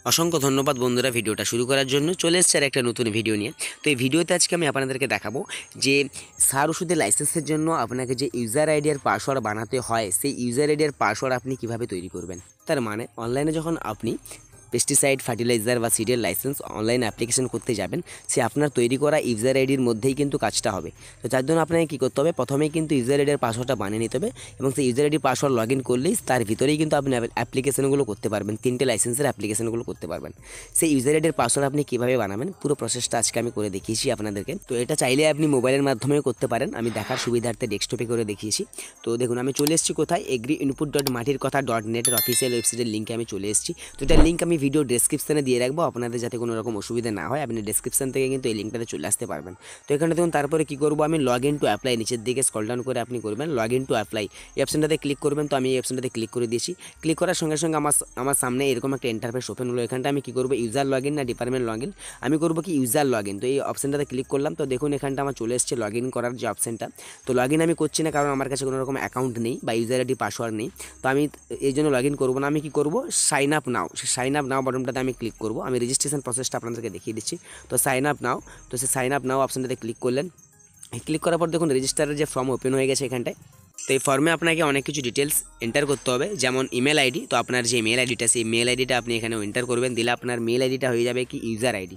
অসংখ্য ধন্যবাদ বন্ধুরা ভিডিওটা শুরু করার জন্য। চলে এসছে আর একটা নতুন ভিডিও নিয়ে। তো এই ভিডিওতে আজকে আমি আপনাদেরকে দেখাবো যে সার ওষুধের লাইসেন্সের জন্য আপনাকে যে ইউজার আইডি আর পাসওয়ার্ড বানাতে হয়, সেই ইউজার আইডি আর পাসওয়ার্ড আপনি কিভাবে তৈরি করবেন। তার মানে অনলাইনে যখন আপনি পেস্টিসাইড, ফার্টিলাইজার বা সিডের লাইসেন্স অনলাইন অ্যাপ্লিকেশন করতে যাবেন, সে আপনার তৈরি করা ইউজার আইডির মধ্যেই কিন্তু কাজটা হবে। তো তার জন্য আপনাকে কী করতে হবে, প্রথমেই কিন্তু ইউজার আইডির পাসওয়ার্ডটা বানিয়ে নিতে হবে এবং সেই user ID password log in করলেই তার ভিতরেই কিন্তু আপনি অ্যাপ্লিকেশনগুলো করতে পারবেন, 3টে লাইসেন্সের অ্যাপ্লিকেশনগুলো করতে পারবেন। সেই ইউজার আইডির পাসওয়ার্ড আপনি কীভাবে বানাবেন পুরো প্রসেসটা আজকে আমি করে দেখিয়েছি আপনাদেরকে। তো এটা চাইলে আপনি মোবাইলের মাধ্যমেও করতে পারেন, আমি দেখার সুবিধার্থে ডেস্কটপে করে দেখিয়েছি। তো দেখুন আমি চলে এসেছি কোথায়, agriinput.matirkotha.net এর অফিসিয়াল ওয়েবসাইটের লিঙ্কে আমি চলে এসেছি। তো এটার লিঙ্ক আমি ভিডিও ডেসক্রিপশনে দিয়ে রাখবো, আপনাদের যাতে কোনো রকম অসুবিধা না হয়, আপনি ডেসক্রিপশন থেকে কিন্তু এই লিঙ্কটাতে চলে আসতে পারবেন। তো এখানে দেখুন তারপরে কী করবো, আমি লগ ইন টু অ্যাপ্লাই, নিচের দিকে স্ক্রল ডাউন করে আপনি করবেন লগ ইন টু অ্যাপ্লাই, এই অপশনটাতে ক্লিক করবেন। তো আমি এই অপশনটাতে ক্লিক করে দিয়েছি। ক্লিক করার সঙ্গে সঙ্গে আমার সামনে এরকম একটা ইন্টারফেস ওপেন হলো। এখানটা আমি কী করবো, ইউজার লগ ইন না ডিপার্টমেন্ট লগ ইন, আমি করবো কি ইউজার লগ ইন। তো এই অপশনটাতে ক্লিক করলাম। তো দেখুন এখানটা আমার চলে এসেছে লগ ইন করার যে অপশনটা। তো লগ ইন আমি করছি না, কারণ আমার কাছে কোনো রকম অ্যাকাউন্ট নেই বা ইউজার আইডি পাসওয়ার্ড নেই। তো আমি এই জন্য লগ ইন করবো না। আমি কী করবো, সাইন আপ নাও, সেই সাইন আপ নাও বাটনটাতে আমি ক্লিক করবো। আমি রেজিস্ট্রেশন প্রসেসটা আপনাদেরকে দেখিয়ে দিচ্ছি। তো সাইন আপ নাও, তো সেই সাইন আপ নাও অপশনটাতে ক্লিক করলেন। ক্লিক করার পর দেখুন রেজিস্টারের যে ফর্ম ওপেন হয়ে গেছে এখানটায়। তো এই ফর্মে আপনাকে অনেক কিছু ডিটেলস এন্টার করতে হবে, যেমন ইমেল আইডি। তো আপনার যে মেল আইডিটা, সেই মেল আইডিটা আপনি এখানে এন্টার করবেন। দিলে আপনার মেল আইডিটা হয়ে যাবে কি ইউজার আইডি।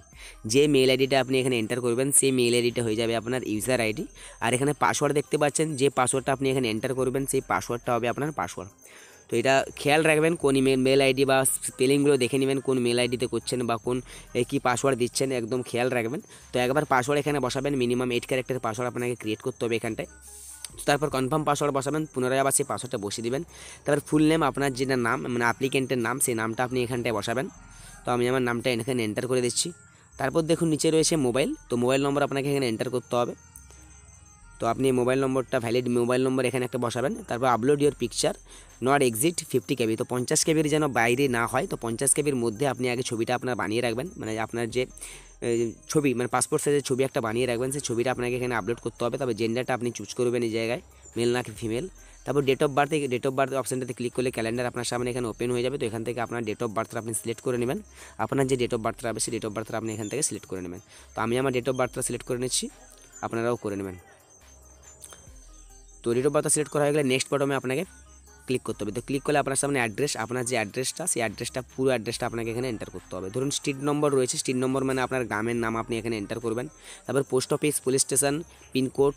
যে মেল আইডিটা আপনি এখানে এন্টার করবেন, সেই মেল আইডিটা হয়ে যাবে আপনার ইউজার আইডি। আর এখানে পাসওয়ার্ড দেখতে পাচ্ছেন, যে পাসওয়ার্ডটা আপনি এখানে এন্টার করবেন, সেই পাসওয়ার্ডটা হবে আপনার পাসওয়ার্ড। তো এটা খেয়াল রাখবেন, কোন মেল আইডি বা স্পেলিংগুলো দেখে নেবেন, কোন মেল আইডিতে করছেন বা কোন কী পাসওয়ার্ড দিচ্ছেন, একদম খেয়াল রাখবেন। তো একবার পাসওয়ার্ড এখানে বসাবেন, মিনিমাম 8 ক্যারেক্টার পাসওয়ার্ড আপনাকে ক্রিয়েট করতে হবে এখানটায়। তারপর কনফার্ম পাসওয়ার্ড বসাবেন, পুনরায় আবার সেই পাসওয়ার্ডটা বসিয়ে দিবেন। তারপর ফুল নেম, আপনার যেটা নাম মানে অ্যাপ্লিকেন্টের নাম, সেই নামটা আপনি এখানটায় বসাবেন। তো আমি আমার নামটা এখানে এন্টার করে দিচ্ছি। তারপর দেখুন নিচে রয়েছে মোবাইল, তো মোবাইল নম্বর আপনাকে এখানে এন্টার করতে হবে। তো আপনি মোবাইল নম্বরটা ভ্যালিড মোবাইল নম্বর এখানে একটা বসাবেন। তারপর upload your picture not exit 50 কেবি, তো 50 কেবির যেন বাইরে না হয়। তো 50 কেবির মধ্যে আপনি আগে ছবিটা আপনার বানিয়ে রাখবেন, মানে আপনার যে ছবি মানে পাসপোর্ট সাইজের ছবি একটা বানিয়ে রাখবেন, সেই ছবিটা আপনাকে এখানে আপলোড করতে হবে। তবে জেন্ডারটা আপনি চুজ করবেন এই জায়গায়, মেল নাকি ফিমেল। তারপর ডেট অফ বার্থ অপশানটাতে ক্লিক করলে ক্যালেন্ডার আপনার সামনে এখানে ওপেন হয়ে যাবে। তো এখান থেকে আপনার ডেট অফ বার্থটা আপনি সিলেক্ট করে নেবেন। আপনার যে ডেট অফ বার্থটা হবে, সেই ডেট অফ বার্থটা আপনি এখান থেকে সিলেক্ট করে নেবেন। তো আমি আমার ডেট অফ বার্থটা সিলেক্ট করে নিচ্ছি, আপনারাও করে নেবেন। তো ডেট অফ বার্থ সিলেক্ট করা হয়ে গেলে নেক্সট বটমে আপনাকে ক্লিক করতে হবে। তো ক্লিক করলে আপনার সামনে অ্যাড্রেস, আপনার যে অ্যাড্রেসটা, সেই অ্যাড্রেসটা পুরো অ্যাড্রেসটা আপনাকে এখানে এন্টার করতে হবে। ধরুন স্ট্রিট নম্বর রয়েছে, স্ট্রিট নম্বর মানে আপনার গ্রামের নাম আপনি এখানে এন্টার করবেন। তারপর post office, police station, pincode,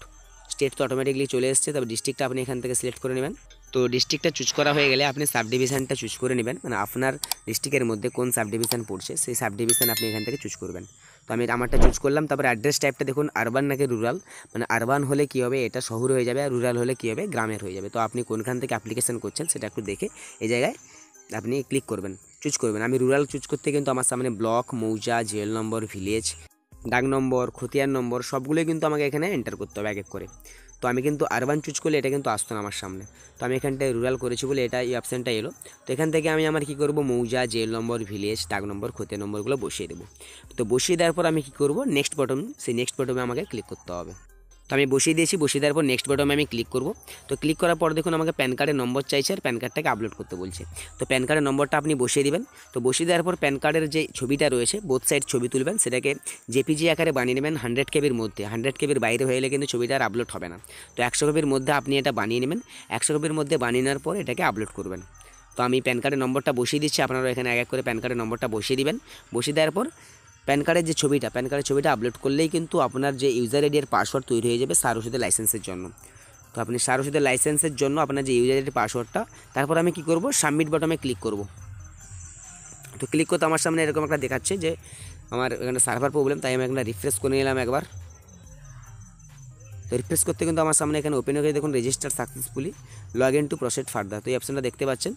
state তো অটোমেটিকলি চলে এসছে। তারপর ডিস্ট্রিক্টটা আপনি এখান থেকে সিলেক্ট করে নেবেন। তো ডিস্ট্রিক্টটা চুজ করা হয়ে গেলে আপনি সাব ডিভিশনটা চুজ করে নেবেন, মানে আপনার ডিস্ট্রিক্টের মধ্যে কোন সাব ডিভিশন পড়ছে, সেই সাব ডিভিশন আপনি এখান থেকে চুজ করবেন। তো আমি আমারটা চুজ করলাম। তারপর অ্যাড্রেস টাইপটা দেখুন আরবান নাকি রুরাল, মানে আরবান হলে কী হবে, এটা শহর হয়ে যাবে, আর রুরাল হলে কী হবে, গ্রামের হয়ে যাবে। তো আপনি কোনখান থেকে অ্যাপ্লিকেশন করছেন সেটা একটু দেখে এই জায়গায় আপনি ক্লিক করবেন, চুজ করবেন। আমি রুরাল চুজ করতে কিন্তু আমার সামনে ব্লক, মৌজা, জেল নম্বর, ভিলেজ, ডাক নম্বর, খতিয়ান নম্বর সবগুলোই কিন্তু আমাকে এখানে এন্টার করতে হবে এক এক করে। তো আমি কিন্তু আরবান চুজ করলে এটা কিন্তু আসতো না আমার সামনে। তো আমি এখানটায় রুরাল করেছি বলে এটা এই অপশানটা এলো। তো এখান থেকে আমি আমার কী করবো, মৌজা, জেল নম্বর, ভিলেজ, ডাক নম্বর, খতিয়ান নম্বরগুলো বসিয়ে দেবো। তো বসিয়ে দেওয়ার পর আমি কী করবো, নেক্সট বটন, সেই নেক্সট বটনে আমাকে ক্লিক করতে হবে। তো আমি বসিয়ে দিয়েছি, বসিয়ে দেওয়ার পর নেক্সট বটনে আমি ক্লিক করব। তো ক্লিক করার পর দেখুন আমাকে প্যান কার্ডের নম্বর চাইছে, আর প্যান কার্ডটাকে আপলোড করতে বলছে। তো প্যান কার্ডের নম্বরটা আপনি বসিয়ে দিবেন। তো বসিয়ে দেওয়ার পর প্যান কার্ডের যে ছবিটা রয়েছে, বোথ সাইড ছবি তুলবেন, সেটাকে জেপিজি আকারে বানিয়ে নেবেন 100 কেবির মধ্যে। 100 কেবির বাইরে হয়ে গেলে কিন্তু ছবিটা আর আপলোড হবে না। তো 100 কেবির মধ্যে আপনি এটা বানিয়ে নেবেন। 100 কেবির মধ্যে বানিয়ে নেওয়ার পর এটাকে আপলোড করবেন। তো আমি প্যান কার্ডের নম্বরটা বসিয়ে দিচ্ছি, আপনারা এখানে এক এক করে প্যান কার্ডের নম্বরটা বসিয়ে দিবেন। বসিয়ে দেওয়ার পর প্যান কার্ডের যে ছবিটা, প্যান কার্ডের ছবিটা আপলোড করলেই কিন্তু আপনার যে ইউজার আইডি এর পাসওয়ার্ড তৈরি হয়ে যাবে সার ওষুধের লাইসেন্সের জন্য। তো আপনি সার ওষুধের লাইসেন্সের জন্য আপনার যে ইউজার আইডি পাসওয়ার্ডটা, তারপর আমি কি করব, সাবমিট বটনে ক্লিক করব। তো ক্লিক করতে আমার সামনে এরকম একটা দেখাচ্ছে যে আমার এখানে সার্ভার প্রবলেম, তাই আমি এখানে রিফ্রেশ করে নিলাম একবার। তো রিফ্রেশ করতে কিন্তু আমার সামনে এখানে ওপেন হয়ে গেছে, দেখুন register successfully, log in two proceed further. তো এই অপশনটা দেখতে পাচ্ছেন।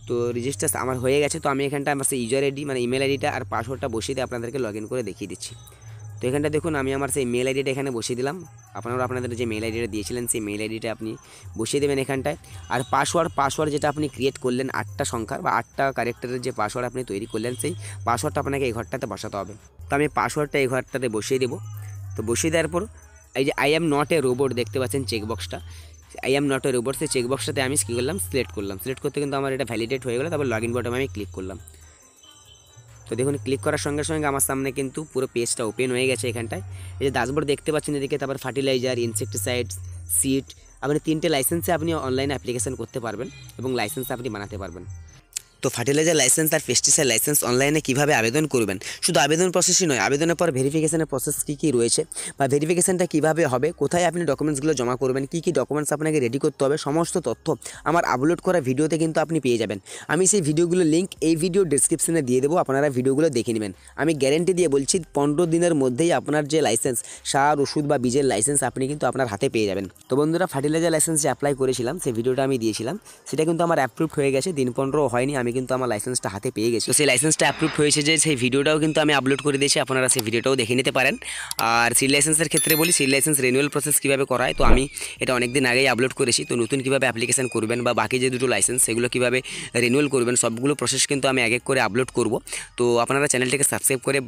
তো রেজিস্টার আমার হয়ে গেছে। তো আমি এখানটা আমার সেই ইউজার আইডি মানে ইমেল আইডিটা আর পাসওয়ার্ডটা বসিয়ে দিয়ে আপনাদেরকে লগ ইন করে দেখিয়ে দিচ্ছি। তো এখানটা দেখুন আমি আমার সেই মেল আইডিটা এখানে বসিয়ে দিলাম। আপনারা আপনাদের যে মেল আইডিটা দিয়েছিলেন সেই মেল আইডিটা আপনি বসিয়ে দেবেন এখানটায়। আর পাসওয়ার্ড যেটা আপনি ক্রিয়েট করলেন 8টা সংখ্যার বা 8টা ক্যারেক্টারের যে পাসওয়ার্ড আপনি তৈরি করলেন, সেই পাসওয়ার্ডটা আপনাকে এই ঘরটাতে বসাতে হবে। তো আমি পাসওয়ার্ডটা এই ঘরটাতে বসিয়ে দেবো। তো বসিয়ে দেওয়ার পর এই যে I am not a robot দেখতে পাচ্ছেন চেকবক্সটা, I am not a robot, সেই চেকবক্সটাতে আমি কী করলাম, সিলেক্ট করলাম। সিলেক্ট করতে কিন্তু আমার এটা ভ্যালিডেট হয়ে গেলো। তারপর লগ ইন বটনে আমি ক্লিক করলাম। তো দেখুন ক্লিক করার সঙ্গে সঙ্গে আমার সামনে কিন্তু পুরো পেজটা ওপেন হয়ে গেছে। এখানটায় এই যে ড্যাশবোর্ড দেখতে পাচ্ছেন এদিকে, তারপর ফার্টিলাইজার, ইনসেক্টিসাইডস, সিড, আপনি 3টে লাইসেন্সে আপনি অনলাইনে অ্যাপ্লিকেশন করতে পারবেন এবং লাইসেন্স আপনি বানাতে পারবেন। তো ফার্টিলাইজার লাইসেন্স আর পেস্টিসাইড লাইসেন্স অনলাইনে কীভাবে আবেদন করবেন, শুধু আবেদন প্রসেসই নয়, আবেদনের পর ভেরিফিকেশনের প্রসেস কী কী রয়েছে বা ভেরিফিকেশনটা কীভাবে হবে, কোথায় আপনি ডকুমেন্টসগুলো জমা করবেন, কী কী ডকুমেন্টস আপনাকে রেডি করতে হবে, সমস্ত তথ্য আমার আপলোড করা ভিডিওতে কিন্তু আপনি পেয়ে যাবেন। আমি সেই ভিডিওগুলোর লিঙ্ক এই ভিডিও ডেসক্রিপশনে দিয়ে দেবো, আপনারা ভিডিওগুলো দেখে নেবেন। আমি গ্যারেন্টি দিয়ে বলছি 15 দিনের মধ্যেই আপনার যে লাইসেন্স, সার, ওষুধ বা বীজের লাইসেন্স আপনি কিন্তু আপনার হাতে পেয়ে যাবেন। তো বন্ধুরা, ফার্টিলাইজার লাইসেন্স যে অ্যাপ্লাই করেছিলাম সেই ভিডিওটা আমি দিয়েছিলাম, সেটা কিন্তু আমার অ্যাপ্রুভড হয়ে গেছে, দিন 15 হয়নি, আমি কিন্তু আমার লাইসেন্সটা হাতে পেয়ে গেছি। তো সেই লাইসেন্সটা অ্যাপ্রুভ হয়েছে যে সেই ভিডিওটাও কিন্তু আমি আপলোড করে দিয়েছি, আপনারা সেই ভিডিওটাও দেখে নিতে পারেন। আর সিড লাইসেন্সের ক্ষেত্রে বলি, সিড লাইসেন্স রিনিউয়াল প্রসেস কীভাবে করা হয়, তো আমি এটা অনেক দিন আগেই আপলোড করেছি। তো নতুন কীভাবে অ্যাপ্লিকেশন করবেন বা বাকি যে দুটো লাইসেন্স সেগুলো কীভাবে রিনিউয়াল করবেন, সবগুলো প্রসেস কিন্তু আমি এক এক করে আপলোড করব। তো আপনারা চ্যানেলটিকে সাবস্ক্রাইব করে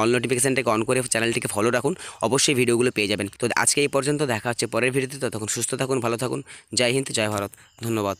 অল নোটিফিকেশানটাকে অন করে চ্যানেলটিকে ফলো রাখুন, অবশ্যই ভিডিওগুলো পেয়ে যাবেন। তো আজকে এই পর্যন্ত, দেখা হচ্ছে পরের ভিডিওতে। ততক্ষণ সুস্থ থাকুন, ভালো থাকুন। জয় হিন্দ, জয় ভারত, ধন্যবাদ।